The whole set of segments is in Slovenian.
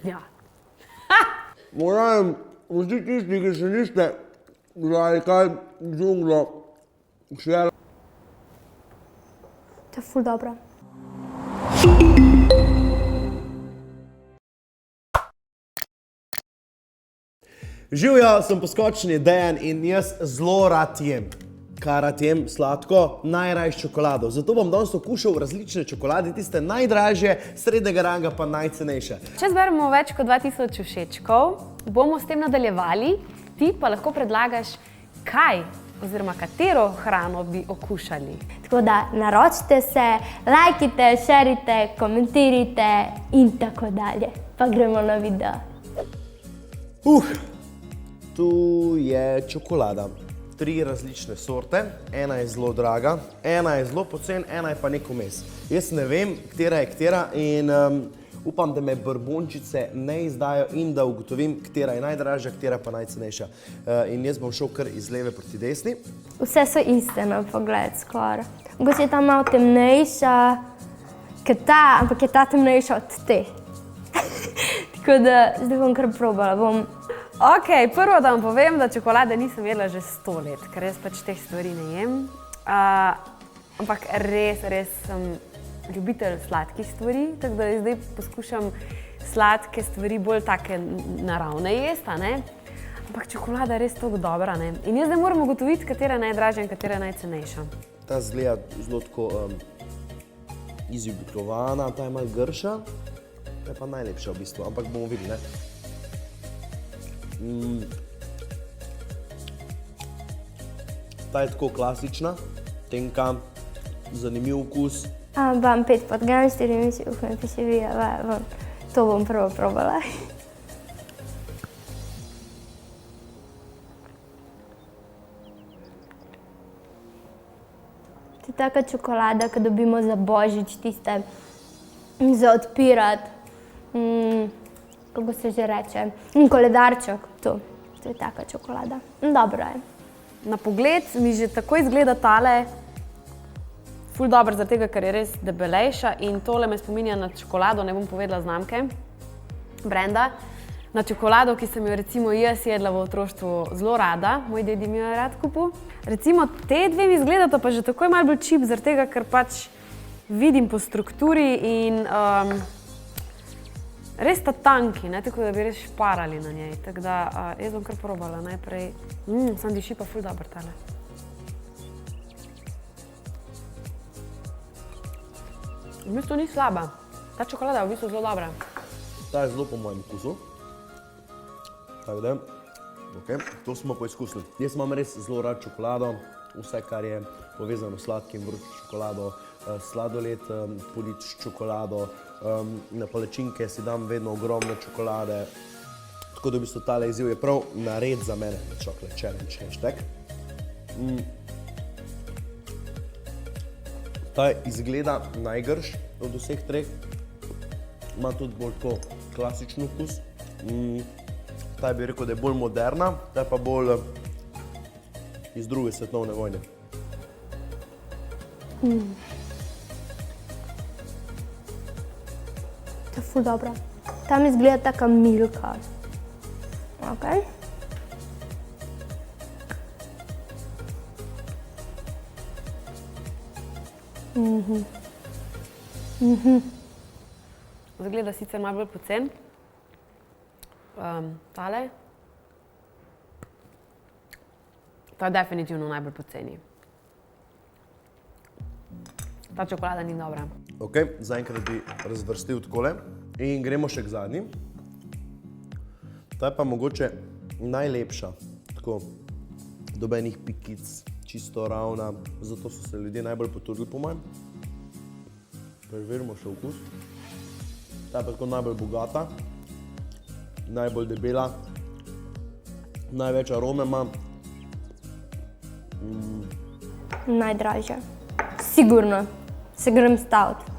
Ja. Moram, vsi tisti, ki še niste gledali kaj džunglo, še To je ful dobro. Živjo, sem poskočni Dejan in jaz zelo rad jem. Kaj rad jem? Sladko, najraje s čokolado. Zato bom danes okušal različne čokolade, tiste najdražje, srednjega ranga pa najcenejše. Če zberemo več kot 2000 všečkov, bomo s tem nadaljevali, ti pa lahko predlagaš, kaj oziroma katero hrano bi okušali. Tako da naročite se, lajkite, šerite, komentirajte in tako dalje. Pa gremo na video. Tu je čokolada. 3 različne sorte, ena je zelo draga, ena je zelo pocen, ena je pa nek vmes. Jaz ne vem, katera je katera in upam, da me brbončice ne izdajo in da ugotovim, katera je najdražja, katera pa najcenejša. In jaz bom šel kar iz leve proti desni. Vse so iste na pogled skoraj. Mogoče je ta malo temnejša, kot ta, ampak je ta temnejša od te. Tako da zdaj bom kar probala. Ok, prvo da vam povem, da čokolade nisem jedla že 100 let, ker jaz pač teh stvari ne jem. Ampak res sem ljubitelj sladkih stvari, tako da zdaj poskušam sladke stvari bolj take naravne jesti, ne? Ampak čokolada je res toliko dobra, ne? In jaz zdaj moram ugotoviti, katera je najdražja in katera je najcenejša. Ta zgleda zelo tako izoblikovana, ta je malo grša, ta je pa najlepša v bistvu, ampak bomo videli, ne? Ta je tako klasična, tenka, zanimiv okus. Vam 5 podgan, 4 misli, upam, da se vija, to bom prvo probala. To je taka čokolada, ko dobimo za Božič, tiste za odpirati, kako se že reče, koledarček, to je taka čokolada. Dobro je. Na pogled mi že tako izgleda tale ful dobro, zaradi tega, ker je res debelejša in tole me spominja na čokolado, ne bom povedala znamke, brenda, na čokolado, ki sem jo recimo jaz jedla v otroštvu zelo rada, moj dedi mi jo je rad kupil. Recimo te dve mi izgledata pa že takoj malo bolj čip, zaradi tega, ker pač vidim po strukturi in res sta tanki, tako da bi res šparali na njej, tako da jaz bom kar probala najprej. Sam diši pa ful dobro tale. V bistvu ni slaba. Ta čokolada je v bistvu zelo dobra. Ta je zelo po mojem okusu. Tako da, to smo poizkusili. Jaz imam res zelo rad čokolado, vse, kar je povezano s sladkim, vročo čokolado, sladoled polit s čokolado, na palačinke si dam vedno ogromno čokolade. Tako da v bistvu tale izziv je prav nared za mene, chocolate challenge hashtag. Ta izgleda najgrš od vseh treh. Ima tudi bolj tako klasičen okus. Ta bi rekel, da je bolj moderna, ta je pa bolj iz druge svetovne vojne. To je ful dobro. Tam izgleda taka milka. Ok. Zgleda sicer malo bolj pocen. Tale. Ta je definitivno najbolj poceni. Ta čokolada ni dobra. Ok, zaenkrat bi razvrstil takole in gremo še k zadnji. Ta je pa mogoče najlepša, tako dobenih pikic, čisto ravna, zato so se ljudje najbolj potrudili po mojem. Preverimo še okus. Ta je pa tako najbolj bogata, najbolj debela, največ arome ima. Najdražja. Sigurno. Se grem staviti.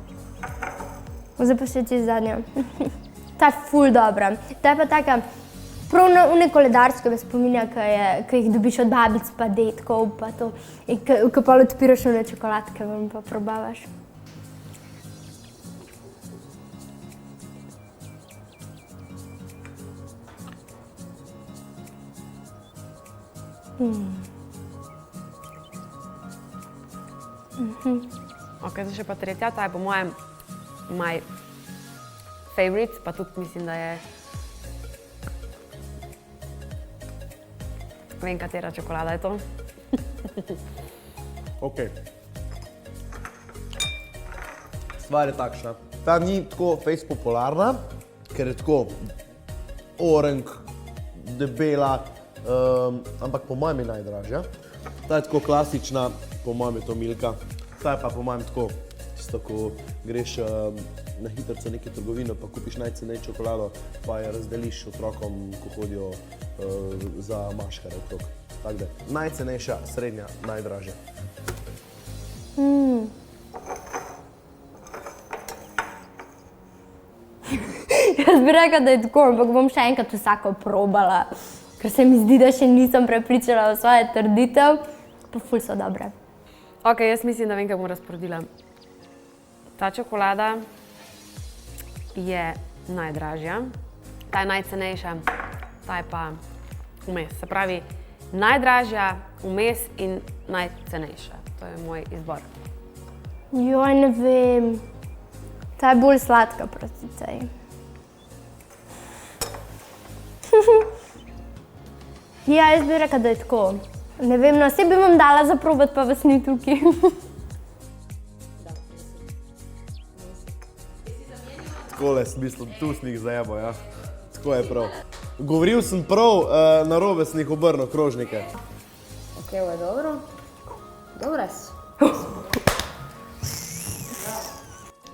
Zdaj pa še čez zadnja. Ta je ful dobra. Ta je pa taka, prav na one koledarske me spominja, ki jih dobiš od babic pa dedkov pa to. In ko pa odpiraš one čokoladke, vam pa probavaš. Ok, zdaj še pa tretja, ta je po mojem my favorite, pa tudi mislim, da je vem, katera čokolada je to. Ok. Stvar je takšna. Ta ni tako fejst popularna, ker je tako orenk, debela, ampak po mojem je najdražja. Ta je tako klasična, po mojem je to Milka. Ta je pa po mojem tako, tisto, ko greš na hitrico neke trgovine, pa kupiš najcenejšo čokolado, pa jo razdeliš otrokom, ko hodijo za maškare okrog. Tako da, najcenejša, srednja, najdražja. Jaz bi rekla, da je tako, ampak bom še enkrat vsako probala, ker se mi zdi, da še nisem prepričala v svojo trditev, pa ful so dobre. Ok, jaz mislim, da vem, kaj bom razporedila. Ta čokolada je najdražja, ta je najcenejša, ta je pa vmes. Se pravi, najdražja, vmes in najcenejša. To je moj izbor. Joj, ne vem. Ta je bolj sladka proti tej. Ja, jaz bi rekla, da je tako. Ne vem, no, saj bi vam dala za probat, pa vas ni tukaj. Takole sem mislil, tu sem jih zajebal, ja. Tako je prav. Govoril sem prav, narobe sem jih obrnil, krožnike. Ok, ovo je dobro. Dobro je.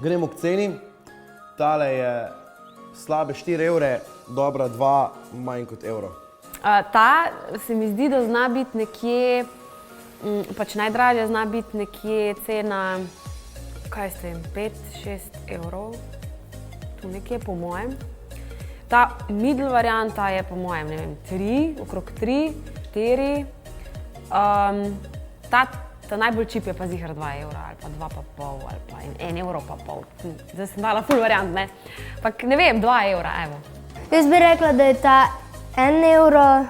Gremo k ceni. Tale je slabe 4 evre, dobra 2, manj kot evro. Ta se mi zdi, da zna biti nekje, pač najdražja zna biti nekje cena, kaj s tem, 5-6 evrov, tu nekje po mojem. Ta middle varianta je po mojem, ne vem, 3, okrog 3, 4. Ta najbolj čip je pa zihar 2 evra ali pa 2,5 ali pa 1,5 evra. Zdaj sem dala full variant, ne. Ampak ne vem, 2 evra, evo. Jaz bi rekla, da je ta 1 evro,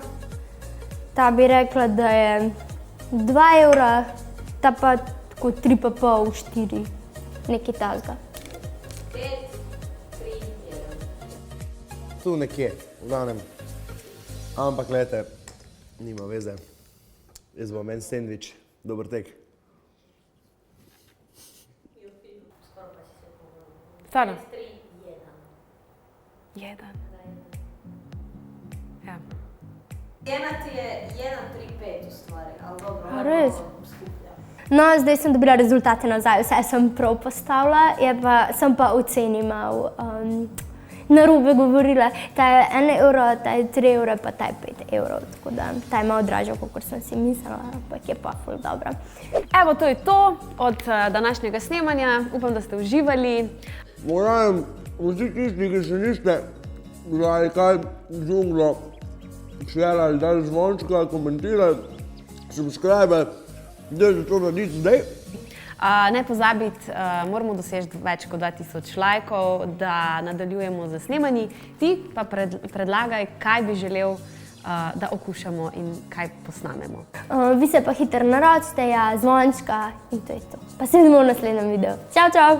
ta bi rekla, da je 2 evra, ta pa tako 3,5, 4, nekaj takega. Tu nekje, v glavnem. Ampak gledajte, nima veze. Jaz bom en sendvič, dober tek. Stvarno? 1. Ja. Ena ti je 1,35 v stvari, ali dobro. A res? No, zdaj sem dobila rezultate nazaj, vse sem prav postavila, sem pa oceni malo narobe govorila. Ta je 1 evro, ta je 3 evre, pa ta je 5 evrov, tako da ta je malo dražja, kot sem si mislila, ampak je pa ful dobra. Evo, to je to od današnjega snemanja. Upam, da ste uživali. Moram vsi tisti, ki še niste gledali kaj džunglo, šerali, dali zvončka, komentirali, subscribe, da se to narediti zdaj. Ne pozabiti, moramo doseči več kot 2000 lajkov, da nadaljujemo z snemanji. Ti pa predlagaj, kaj bi želel, da okušamo in kaj posnamemo. Vi se pa hitro naročite, ja, zvončka in to je to. Pa se vidimo v naslednjem videu. Čau, čau!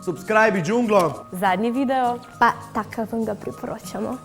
Subscribe džunglo. Zadnji video. Pa tako vam ga priporočamo.